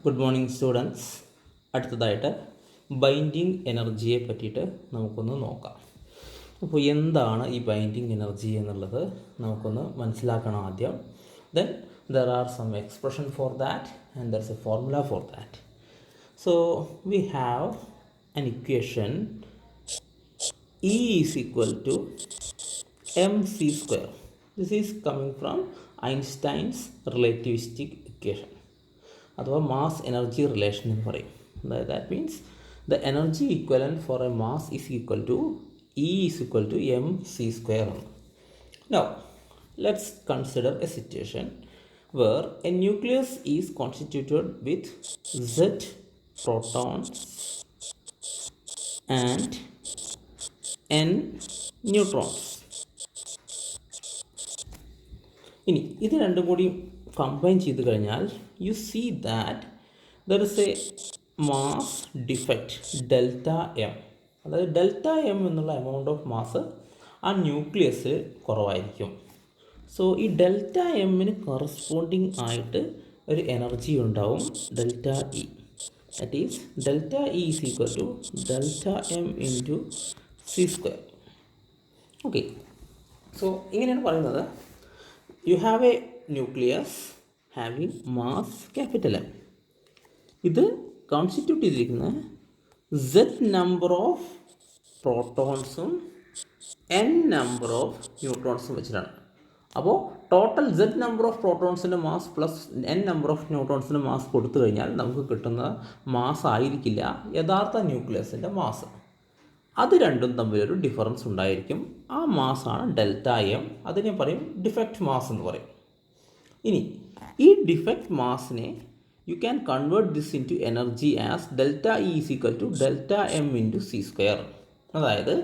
Good morning students. അടുത്തതായിട്ട് binding എനർജിയെ പറ്റിയിട്ട് നമുക്കൊന്ന് നോക്കാം. അപ്പോൾ എന്താണ് ഈ ബൈൻഡിങ് എനർജി എന്നുള്ളത് നമുക്കൊന്ന് മനസ്സിലാക്കണം ആദ്യം. Then there are some expression for that and there is a formula for that. So we have an equation E is equal to mc square. This is coming from Einstein's relativistic equation അഥവാ mass energy relation എന്ന് പറയും. That means the energy equivalent for a mass is equal to E is equal to M C square എന്ന്. Now let's consider a situation where a nucleus is constituted with Z protons and n neutrons. ഇനി ഇത് രണ്ടും കൂടി combine ചെയ്ത് കഴിഞ്ഞാൽ you see that there is a mass defect delta M. അതായത് delta M എന്നുള്ള amount of mass ആ ന്യൂക്ലിയസിൽ കുറവായിരിക്കും. സോ ഈ ഡെൽറ്റ എമ്മിന് കറസ്പോണ്ടിങ് ആയിട്ട് ഒരു എനർജി ഉണ്ടാവും, delta E. That is delta E is equal to delta M into C square. Okay, so ഇങ്ങനെയാണ് പറയുന്നത്. You have a nucleus having mass capital M. ഇത് കോൺസ്റ്റിറ്റ്യൂട്ട് ചെയ്തിരിക്കുന്ന സെഡ് നമ്പർ ഓഫ് പ്രോട്ടോൺസും n number of ന്യൂട്രോൺസും വെച്ചിട്ടാണ്. അപ്പോൾ total Z number of പ്രോട്ടോൺസിൻ്റെ mass plus n number of ന്യൂട്രോൺസിൻ്റെ മാസ് കൊടുത്തു കഴിഞ്ഞാൽ നമുക്ക് കിട്ടുന്ന മാസ് ആയിരിക്കില്ല യഥാർത്ഥ ന്യൂക്ലിയസിൻ്റെ മാസ്. അത് രണ്ടും തമ്മിലൊരു ഡിഫറൻസ് ഉണ്ടായിരിക്കും. ആ മാസാണ് ഡെൽറ്റ എം. അതിനെ പറയും ഡിഫക്റ്റ് മാസ് എന്ന് പറയും. ഇനി ഈ ഡിഫക്റ്റ് മാസിനെ you can convert this into energy as delta E is equal to delta M into C square. അതായത്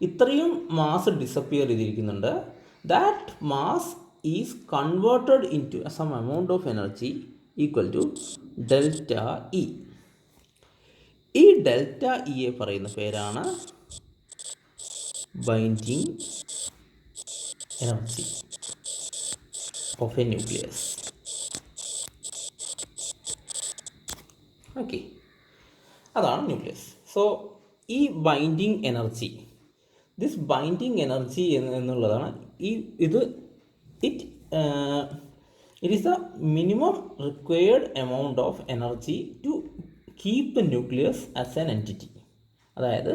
ഇത്രയും മാസ് ഡിസപ്പിയർ ചെയ്തിരിക്കുന്നുണ്ട്. That mass is converted into some amount of energy equal to delta E. ഈ delta ഇയെ പറയുന്ന പേരാണ് binding energy of a nucleus. Okay, അതാണ് nucleus. So ഈ binding energy, this binding energy എന്നുള്ളതാണ് it is the minimum required amount of energy to keep the nucleus as an entity. അതായത്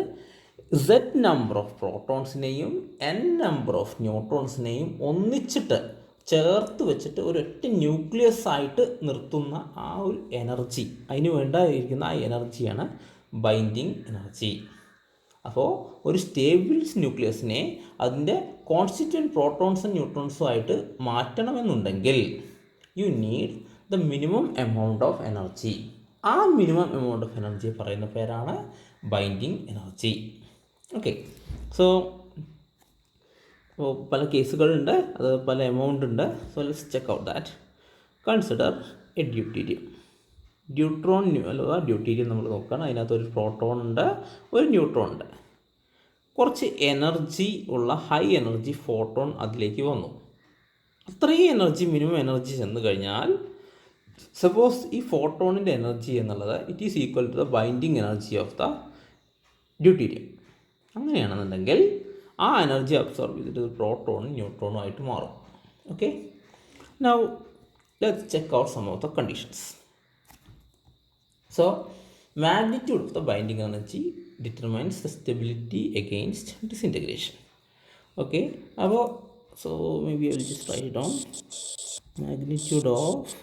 Z number of പ്രോട്ടോൺസിനെയും n number of ന്യൂട്രോൺസിനെയും ഒന്നിച്ചിട്ട് ചേർത്ത് വെച്ചിട്ട് ഒരൊറ്റ ന്യൂക്ലിയസ് ആയിട്ട് നിർത്തുന്ന ആ ഒരു എനർജി, അതിന് വേണ്ടിയിരിക്കുന്ന ആ എനർജിയാണ് ബൈൻഡിങ് എനർജി. അപ്പോൾ ഒരു സ്റ്റേബിൾ ന്യൂക്ലിയസിനെ അതിൻ്റെ കോൺസ്റ്റിറ്റ്യൂവൻറ്റ് പ്രോട്ടോൺസും ന്യൂട്രോൺസും ആയിട്ട് മാറ്റണമെന്നുണ്ടെങ്കിൽ you need the minimum amount of energy. ആ മിനിമം എമൗണ്ട് ഓഫ് എനർജി പറയുന്ന പേരാണ് ബൈൻഡിങ് എനർജി. ഓക്കെ, സോ പല കേസുകളുണ്ട്, അത് പല എമൗണ്ട് ഉണ്ട്. So let's check out that. Consider A deuterium. Deuterium നമ്മൾ നോക്കുകയാണ്. അതിനകത്ത് ഒരു പ്രോട്ടോൺ ഉണ്ട്, ഒരു ന്യൂട്രോൺ ഉണ്ട്. കുറച്ച് എനർജി ഉള്ള ഹൈ എനർജി ഫോട്ടോൺ അതിലേക്ക് വന്നു. അത്രയും എനർജി, മിനിമം എനർജി ചെന്ന് കഴിഞ്ഞാൽ സപ്പോസ് ഈ ഫോട്ടോണിൻ്റെ എനർജി എന്നുള്ളത് it is equal to the binding energy of the deuterium. അങ്ങനെയാണെന്നുണ്ടെങ്കിൽ ആ എനർജി അബ്സോർബ് ചെയ്തിട്ട് പ്രോട്ടോണും ന്യൂട്രോണും ആയിട്ട് മാറും. Okay, now let's check out some of the conditions. So magnitude of the binding energy determines the stability against disintegration. Okay, അപ്പോൾ so maybe I will just write down magnitude of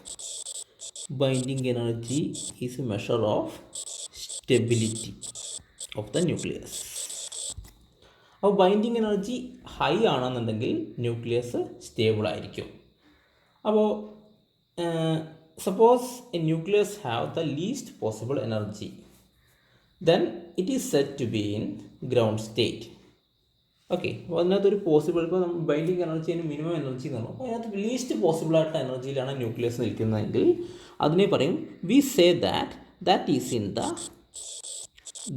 binding energy is a measure of stability of the nucleus. അപ്പോൾ binding energy high ആണെന്നുണ്ടെങ്കിൽ nucleus stable ആയിരിക്കും. അപ്പോൾ suppose a nucleus have the least possible energy, then it is set to be in ground state. Okay, അപ്പോൾ അതിനകത്തൊരു possible, ഇപ്പോൾ നമ്മൾ binding എനർജിന് minimum energy എന്ന് പറഞ്ഞു. അപ്പോൾ അതിനകത്ത് ലീസ്റ്റ് പോസിബിൾ ആയിട്ടുള്ള എനർജിയിലാണ് ന്യൂക്ലിയസ് നിൽക്കുന്നതെങ്കിൽ അതിനെ പറയും we say that is in the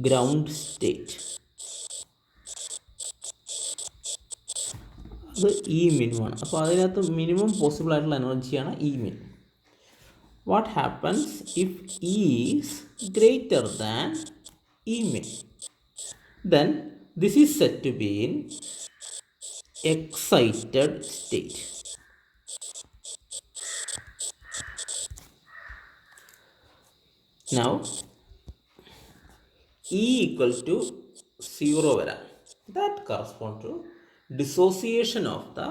ground state. അത് ഇ മിനിമമാണ്. അപ്പോൾ അതിനകത്ത് മിനിമം പോസിബിൾ ആയിട്ടുള്ള എനർജിയാണ് ഇ മിൻ. what happens if E is greater than E min? Then this is said to be in excited state. Now E equal to 0 വരാം. That corresponds to dissociation of the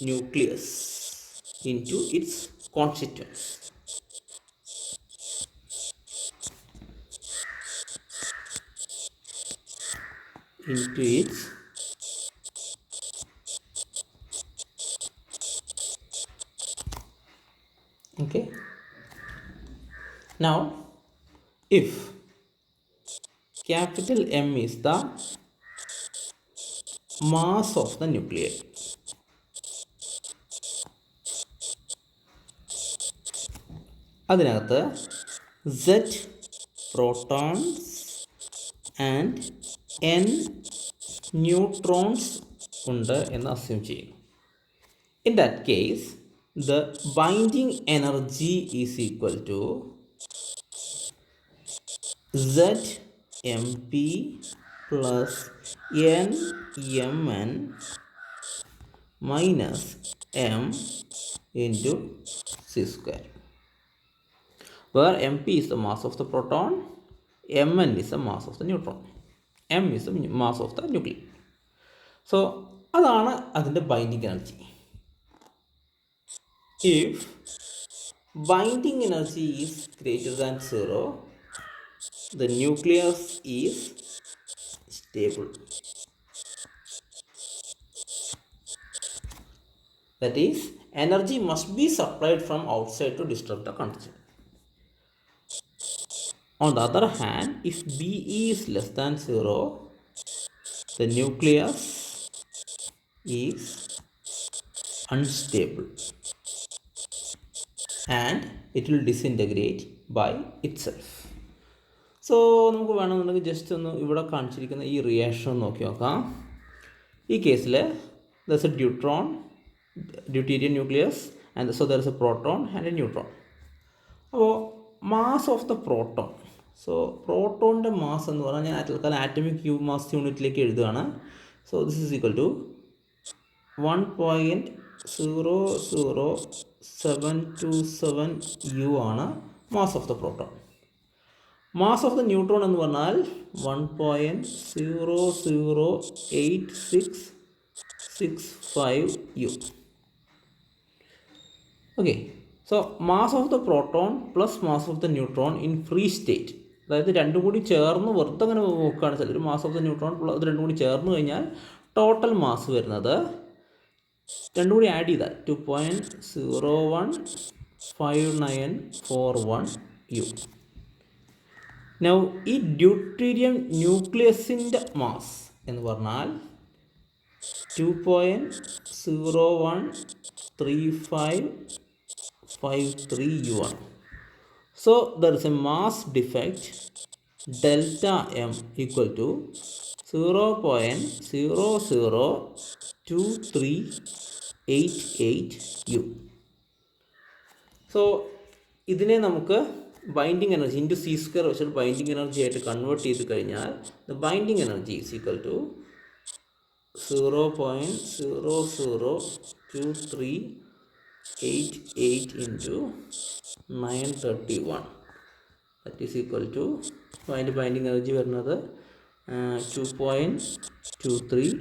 nucleus into its constituents. Into its okay. Now if capital M is the mass of the nuclei, അതിനകത്ത് Z protons and N neutrons ഉണ്ട് എന്ന് assume ചെയ്യുന്നു. In that case, the binding energy is equal to Zmp plus Nmn minus m into c square, where mp is the mass of the proton, mn is the mass of the neutron, m is the mass of the nucleus. So അതാണ് അതിൻ്റെ binding energy. If binding energy is greater than 0, the nucleus is stable. That is, energy must be supplied from outside to disturb the condition. On the other hand, if Be is less than 0, the nucleus is unstable and it will disintegrate by itself. So നമുക്ക് വേണമെന്നുണ്ടെങ്കിൽ just ഒന്ന് ഇവിടെ കാണിച്ചിരിക്കുന്ന ഈ reaction നോക്കി നോക്കാം. ഈ കേസിൽ there is a deuterium nucleus and so there is a proton and a neutron. അപ്പോൾ mass of the proton, so പ്രോട്ടോണിൻ്റെ മാസ് എന്ന് പറഞ്ഞാൽ ഞാൻ തൽക്കാലം ആറ്റമിക് മാസ് യൂണിറ്റിലേക്ക് എഴുതുകയാണ്. So this is equal to 1.00727 U ആണ് mass of the proton. Mass of the neutron എന്ന് പറഞ്ഞാൽ 1.00865 U. Okay, so mass of the proton plus mass of the neutron in free state, അതായത് രണ്ടും കൂടി ചേർന്ന് വെറുതെ അങ്ങനെ നോക്കുകയാണെന്ന് വെച്ചാൽ ഒരു മാസ് ഓഫ് ദ ന്യൂട്രോൺ ഇത് രണ്ടും കൂടി ചേർന്ന് കഴിഞ്ഞാൽ ടോട്ടൽ മാസ് വരുന്നത് രണ്ടും കൂടി ആഡ് ചെയ്താൽ 2.015941 U. നൗ ഈ ഡ്യൂട്ടീരിയം ന്യൂക്ലിയസിൻ്റെ മാസ് എന്ന് പറഞ്ഞാൽ 2.013553 U ആണ്. So there is a mass defect delta M equal to 0.002388 U. So ഇതിനെ നമുക്ക് binding energy into C square വെച്ചിട്ട് ബൈൻഡിങ് എനർജി ആയിട്ട് കൺവേർട്ട് ചെയ്ത് കഴിഞ്ഞാൽ the binding energy is equal to 0.00238 into 931. That is equal to അതിൻ്റെ binding energy വരുന്നത് 2.23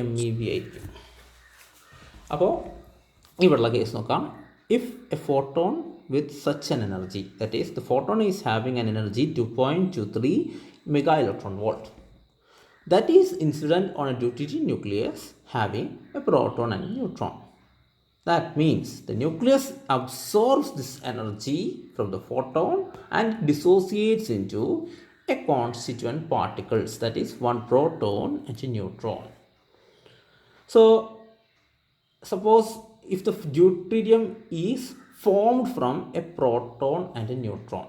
MeV ആയിരിക്കും. അപ്പോൾ ഇവിടെയുള്ള കേസ് നോക്കാം. If a photon with such an energy, that is the photon is having an energy 2.23 mega electron volt, that is incident on a deuterium nucleus having a proton and a neutron. That means the nucleus absorbs this energy from the photon and dissociates into a constituent particles, that is one proton and a neutron. So suppose if the deuterium is formed from a proton and a neutron,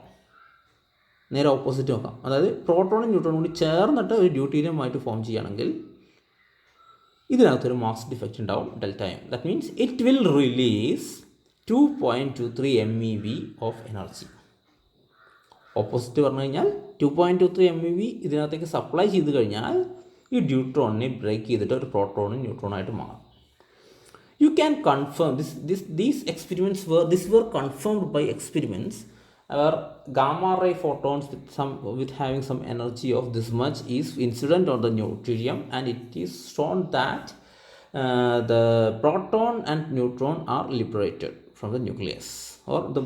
നേരെ opposite നോക്കാം. അതായത് പ്രോട്ടോണും ന്യൂട്രോണും കൂടി ചേർന്നിട്ട് ഒരു ഡ്യൂട്ടീരിയമായിട്ട് form ചെയ്യുകയാണെങ്കിൽ ഇതിനകത്തൊരു mass defect ഉണ്ടാവും delta M. That means it will release 2.23 MeV of energy. Opposite പറഞ്ഞു കഴിഞ്ഞാൽ 2.23 MeV ഇതിനകത്തേക്ക് സപ്ലൈ ചെയ്ത് കഴിഞ്ഞാൽ ഈ ഡ്യൂട്രോണിനെ ബ്രേക്ക് ചെയ്തിട്ട് ഒരു പ്രോട്ടോണും ന്യൂട്രോണായിട്ട് മാറും. You can confirm these experiments were confirmed by experiments where gamma ray photons with having some energy of this much is incident on the deuterium, and it is shown that the proton and neutron are liberated from the nucleus, or the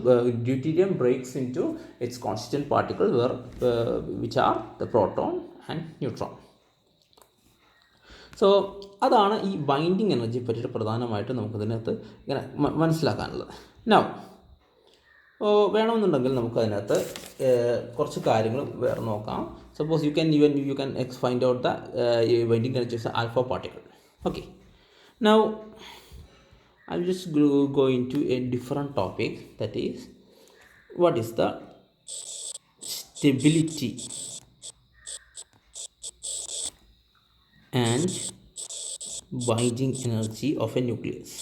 deuterium breaks into its constituent particles which are the proton and neutron. So അതാണ് ഈ binding എനർജിയെ പറ്റിയിട്ട് പ്രധാനമായിട്ട് നമുക്കതിനകത്ത് ഇങ്ങനെ മനസ്സിലാക്കാനുള്ളത്. Now വേണമെന്നുണ്ടെങ്കിൽ നമുക്കതിനകത്ത് കുറച്ച് കാര്യങ്ങൾ വേറെ നോക്കാം. Suppose you can find out the binding energy of alpha particle. Okay, now I will just go into a different topic, that is what is the stability and binding energy of a nucleus.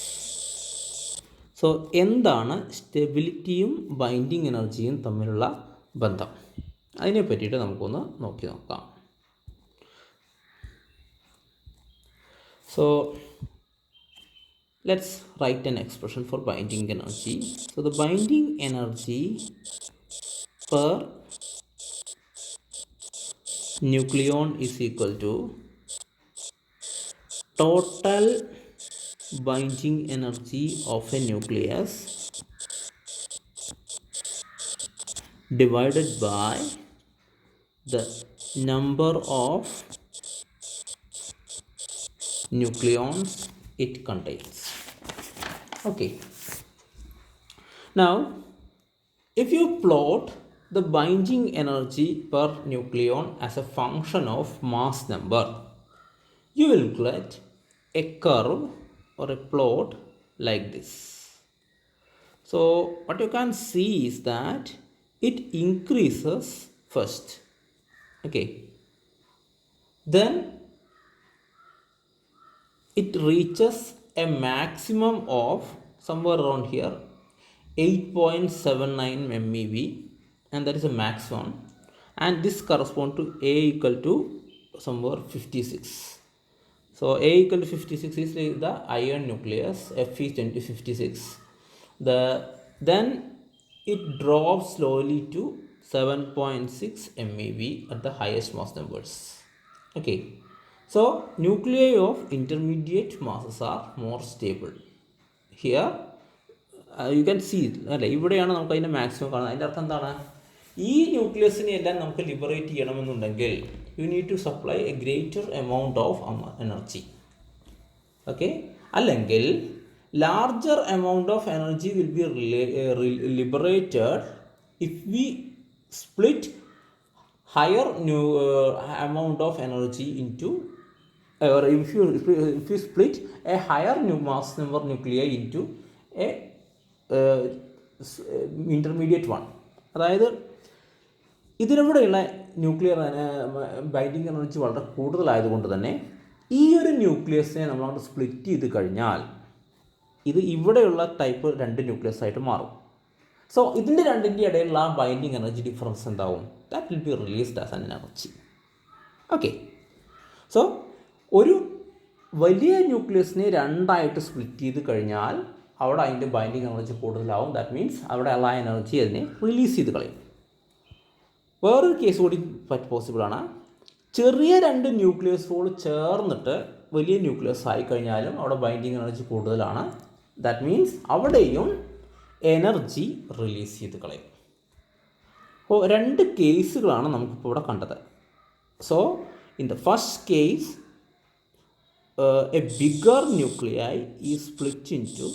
So എന്താണ് സ്റ്റെബിലിറ്റിയും binding എനർജിയും തമ്മിലുള്ള ബന്ധം? അതിനെ പറ്റിയിട്ട് നമുക്കൊന്ന് നോക്കാം. So let's write an expression for binding energy. So the binding energy per nucleon is equal to total binding energy of a nucleus divided by the number of nucleons it contains. Okay, now if you plot the binding energy per nucleon as a function of mass number, you will get a curve or a plot like this. So what you can see is that it increases first, okay, then it reaches a maximum of somewhere around here 8.79 MeV, and that is a maximum, and this corresponds to A equal to somewhere 56. So A equal to 56 is the iron nucleus, F is 56. Then it drops slowly to 7.6 MeV at the highest mass numbers. Okay, so nuclei of intermediate masses are more stable. Here you can see അല്ലേ, ഇവിടെയാണ് നമുക്ക് അതിൻ്റെ maximum കാണുന്നത്. അതിൻ്റെ അർത്ഥം എന്താണ്? ഈ ന്യൂക്ലിയസിനെ എല്ലാം നമുക്ക് ലിബറേറ്റ് ചെയ്യണമെന്നുണ്ടെങ്കിൽ you need to supply a greater amount of energy. Okay, അല്ലെങ്കിൽ larger amount of energy will be liberated if we split higher amount of energy into, or if you split a higher mass number nuclei into a intermediate one. അതായത് ഇതിനിവിടെയുള്ള nuclear binding energy വളരെ കൂടുതലായതുകൊണ്ട് തന്നെ ഈ ഒരു ന്യൂക്ലിയസിനെ നമ്മളങ്ങോട്ട് split ചെയ്ത് കഴിഞ്ഞാൽ ഇത് ഇവിടെയുള്ള ടൈപ്പ് 2 ന്യൂക്ലിയസ് ആയിട്ട് മാറും. സോ ഇതിൻ്റെ രണ്ടിൻ്റെ ഇടയിലുള്ള ആ ബൈൻഡിങ് എനർജി ഡിഫറൻസ് എന്താവും? That will be released as an energy. Okay, so ഒരു വലിയ ന്യൂക്ലിയസിനെ 2ആയിട്ട് സ്പ്ലിറ്റ് ചെയ്ത് കഴിഞ്ഞാൽ അവിടെ അതിൻ്റെ ബൈൻഡിങ് എനർജി കൂടുതലാവും. ദാറ്റ് മീൻസ് അവിടെ ഉള്ള എനർജി അതിനെ റിലീസ് ചെയ്ത് കളയും. വേറൊരു കേസ് കൂടി പോസിബിളാണ്. ചെറിയ 2 ന്യൂക്ലിയസുകൾ ചേർന്നിട്ട് വലിയ ന്യൂക്ലിയസ് ആയിക്കഴിഞ്ഞാലും അവിടെ ബൈൻഡിങ് എനർജി കൂടുതലാണ്. ദാറ്റ് മീൻസ് അവിടെയും എനർജി റിലീസ് ചെയ്ത് കളയും. അപ്പോൾ 2 കേസുകളാണ് നമുക്കിപ്പോൾ ഇവിടെ കണ്ടത്. So in the first case a bigger nuclei is split into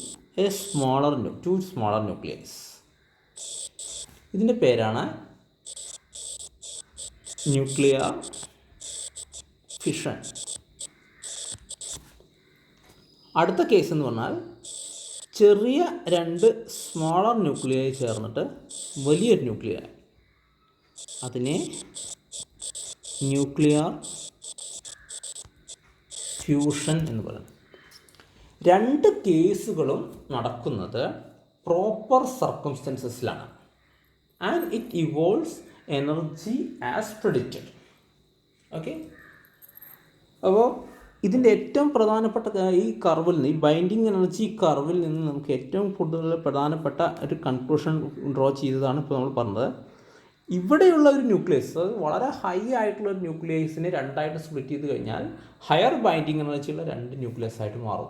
two smaller nucleus. ഇതിൻ്റെ പേരാണ് ന്യൂക്ലിയർ ഫിഷൻ. അടുത്ത കേസ് എന്ന് പറഞ്ഞാൽ ചെറിയ 2 സ്മോളർ ന്യൂക്ലിയൈ ചേർന്നിട്ട് വലിയൊരു ന്യൂക്ലിയർ, അതിനെ ന്യൂക്ലിയർ ഫ്യൂഷൻ എന്ന് പറയുന്നത്. 2 കേസുകളും നടക്കുന്നത് പ്രോപ്പർ സർക്കംസ്റ്റൻസസിലാണ്. And it evolves energy as predicted. Okay, അപ്പോൾ ഇതിൻ്റെ ഏറ്റവും പ്രധാനപ്പെട്ട ഈ കർവിൽ നിന്ന്, ഈ ബൈൻഡിങ് എനർജി കർവിൽ നിന്ന് നമുക്ക് ഏറ്റവും കൂടുതൽ പ്രധാനപ്പെട്ട ഒരു കൺക്ലൂഷൻ ഡ്രോ ചെയ്തതാണ് ഇപ്പോൾ നമ്മൾ പറഞ്ഞത്. ഇവിടെയുള്ള ഒരു ന്യൂക്ലിയസ്, അത് വളരെ ഹൈ ആയിട്ടുള്ള ഒരു ന്യൂക്ലിയസിനെ രണ്ടായിട്ട് സ്പ്ലിറ്റ് ചെയ്ത് കഴിഞ്ഞാൽ ഹയർ ബൈൻഡിങ് എനർജിയുള്ള രണ്ട് ന്യൂക്ലിയസ് ആയിട്ട് മാറും.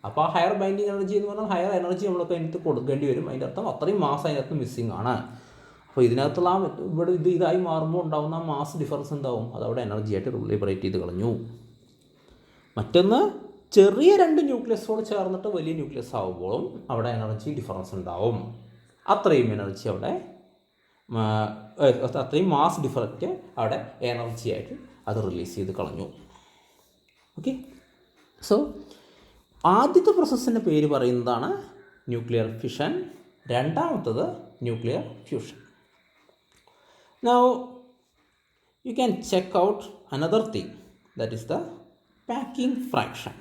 അപ്പോൾ ആ ഹയർ ബൈൻഡിങ് എനർജി എന്ന് പറഞ്ഞാൽ ഹയർ എനർജി നമ്മൾക്ക് അതിനകത്ത് കൊടുക്കേണ്ടി വരും. അതിൻ്റെ അർത്ഥം അത്രയും മാസ് അതിനകത്ത് മിസ്സിങ് ആണ്. അപ്പോൾ ഇതിനകത്തുള്ള ഇവിടെ ഇതായി മാറുമ്പോൾ ഉണ്ടാകുന്ന മാസ് ഡിഫറൻസ് എന്താവും, അതവിടെ എനർജി ആയിട്ട് ലിബറേറ്റ് ചെയ്ത് കളഞ്ഞു. മറ്റൊന്ന്, ചെറിയ രണ്ട് ന്യൂക്ലിയസോട് ചേർന്നിട്ട് വലിയ ന്യൂക്ലിയസ് ആകുമ്പോഴും അവിടെ എനർജി ഡിഫറൻസ് ഉണ്ടാവും. അത്രയും എനർജി അവിടെ, അത്രയും മാസ് ഡിഫറൻറ്റ് അവിടെ എനർജി ആയിട്ട് അത് റിലീസ് ചെയ്ത് കളഞ്ഞു. ഓക്കെ, സോ ആദ്യത്തെ പ്രോസസ്സിൻ്റെ പേര് പറയുന്നതാണ് ന്യൂക്ലിയർ ഫിഷൻ, രണ്ടാമത്തത് nuclear fusion. Now you can check out another thing, that is the packing fraction.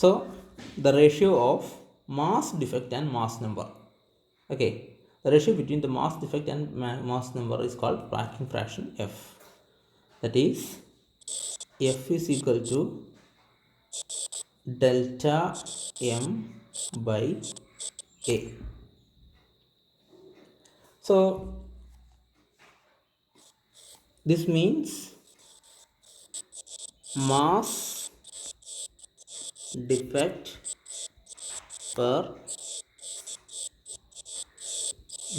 So the ratio of mass defect and mass number. Okay, the ratio between the mass defect and mass number is called packing fraction F. That is, F is equal to delta M by A. So this means mass defect per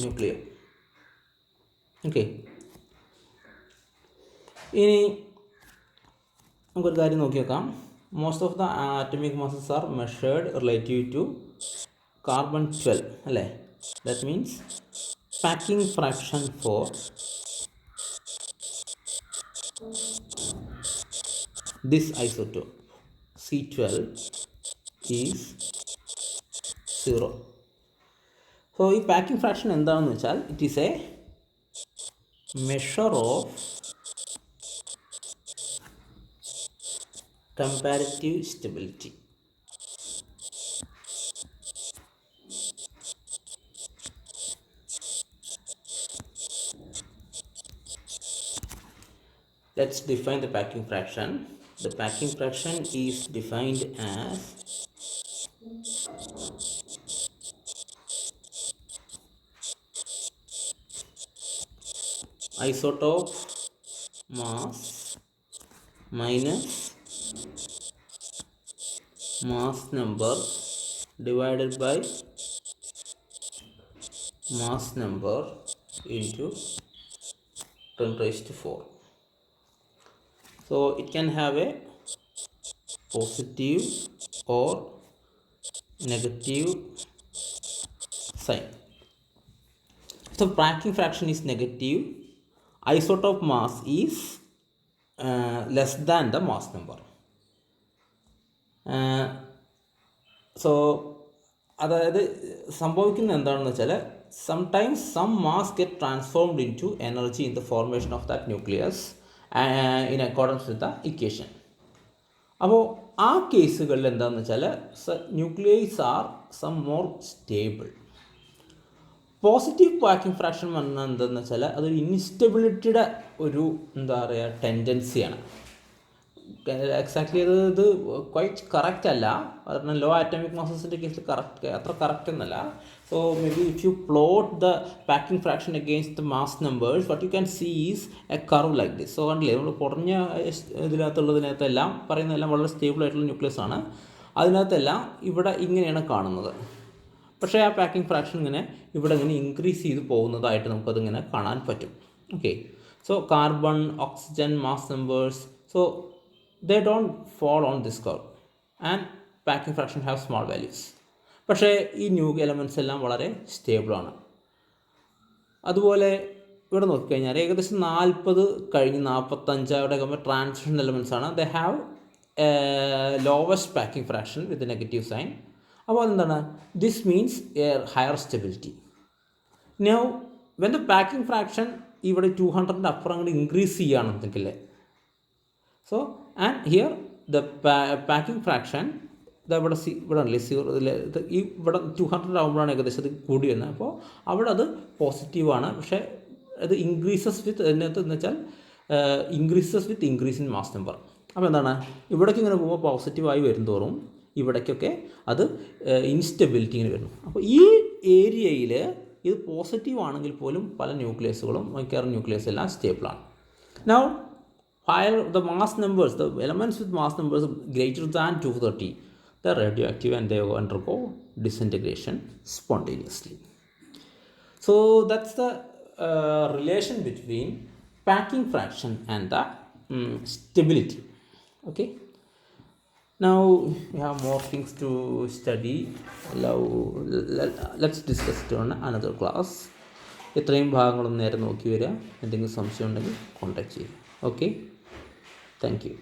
nucleon. Okay, ഇനി നമുക്കൊരു കാര്യം നോക്കി നോക്കാം. Most of the atomic masses are measured relative to carbon 12, അല്ലേ? That means packing fraction for this isotope C12 is 0. So ഈ packing fraction എന്താണെന്ന് വെച്ചാൽ, it is a measure of comparative stability. Let's define the packing fraction. The packing fraction is defined as isotope mass minus mass number divided by mass number into 10 raised to 4. So it can have a positive or negative sign. So packing fraction is negative, isotope mass is less than the mass number. So അതായത് സംഭവിക്കുന്നത് എന്താണെന്ന് വെച്ചാൽ, sometimes some mass get transformed into energy in the formation of that nucleus in accordance with the equation. അപ്പോൾ ആ കേസുകളിൽ എന്താണെന്ന് വെച്ചാൽ, nucleus are some more stable. Positive packing fraction പറഞ്ഞാൽ എന്താണെന്ന് വെച്ചാൽ, അതൊരു ഇൻസ്റ്റെബിലിറ്റിയുടെ ഒരു എന്താ പറയുക ടെൻഡൻസിയാണ്. എക്സാക്ട്ലി ഇത് ക്വൈറ്റ് കറക്റ്റ് അല്ല, കാരണം ലോ ആറ്റമിക് മാസസിൻ്റെ കേസിൽ അത്ര കറക്റ്റ് എന്നല്ല. So maybe if you plot the packing fraction against the mass numbers, what you can see is a curve like this. So കണ്ടില്ലേ, നമ്മൾ കുറഞ്ഞ ഇതിനകത്തുള്ളതിനകത്തെല്ലാം പറയുന്നതെല്ലാം വളരെ സ്റ്റേബിൾ ആയിട്ടുള്ള ന്യൂക്ലിയസ് ആണ്. അതിനകത്തെല്ലാം ഇവിടെ ഇങ്ങനെയാണ് കാണുന്നത്. പക്ഷേ ആ പാക്കിംഗ് ഫ്രാക്ഷൻ ഇങ്ങനെ ഇവിടെ ഇങ്ങനെ ഇൻക്രീസ് ചെയ്ത് പോകുന്നതായിട്ട് നമുക്കതിങ്ങനെ കാണാൻ പറ്റും. Okay, so carbon, oxygen mass numbers, so they don't fall on this curve and packing fraction have small values. പക്ഷേ ഈ ന്യൂ എലമെൻറ്റ്സ് എല്ലാം വളരെ സ്റ്റേബിളാണ്. അതുപോലെ ഇവിടെ നോക്കിക്കഴിഞ്ഞാൽ ഏകദേശം 40 കഴിഞ്ഞ് 45 അവിടെ ആകുമ്പോൾ ട്രാൻസിഷൻ എലമെൻറ്റ്സ് ആണ്. They have lowest packing fraction with negative sign. അപ്പോൾ എന്താണ്, this means a higher stability. Now when the packing fraction ഇവിടെ 200 അപ്പുറം അങ്ങോട്ട് ഇൻക്രീസ് ചെയ്യുകയാണെന്നുണ്ടെങ്കിൽ, so and here the packing fraction ഇവിടെ ഇവിടെ അല്ലേ ഈ ഇവിടെ 200 ആകുമ്പോഴാണ് ഏകദേശം അത് കൂടി വരുന്നത്. അപ്പോൾ അവിടെ അത് പോസിറ്റീവാണ്. പക്ഷേ അത് ഇൻക്രീസസ് വിത്ത് അതിനകത്ത് എന്ന് വെച്ചാൽ increases with increase in mass number. അപ്പോൾ എന്താണ്, ഇവിടേക്ക് ഇങ്ങനെ പോകുമ്പോൾ പോസിറ്റീവായി വരുന്തോറും ഇവിടേക്കൊക്കെ അത് ഇൻസ്റ്റെബിലിറ്റി ഇങ്ങനെ വരുന്നു. അപ്പോൾ ഈ ഏരിയയിൽ ഇത് പോസിറ്റീവ് ആണെങ്കിൽ പോലും പല ന്യൂക്ലിയസുകളും മിക്കവാറും ന്യൂക്ലിയസ് എല്ലാം സ്റ്റേബിളാണ്. Now higher the mass numbers, the elements with mass numbers greater than 230, they're radioactive and they undergo disintegration spontaneously. So that's the relation between packing fraction and the stability. Okay, now we have more things to study. Let's discuss it on another class. ഇത്രയും ഭാഗങ്ങളൊന്നും നേരെ നോക്കി വരിക. എന്തെങ്കിലും സംശയം ഉണ്ടെങ്കിൽ contact ചെയ്യുക. Okay, thank you.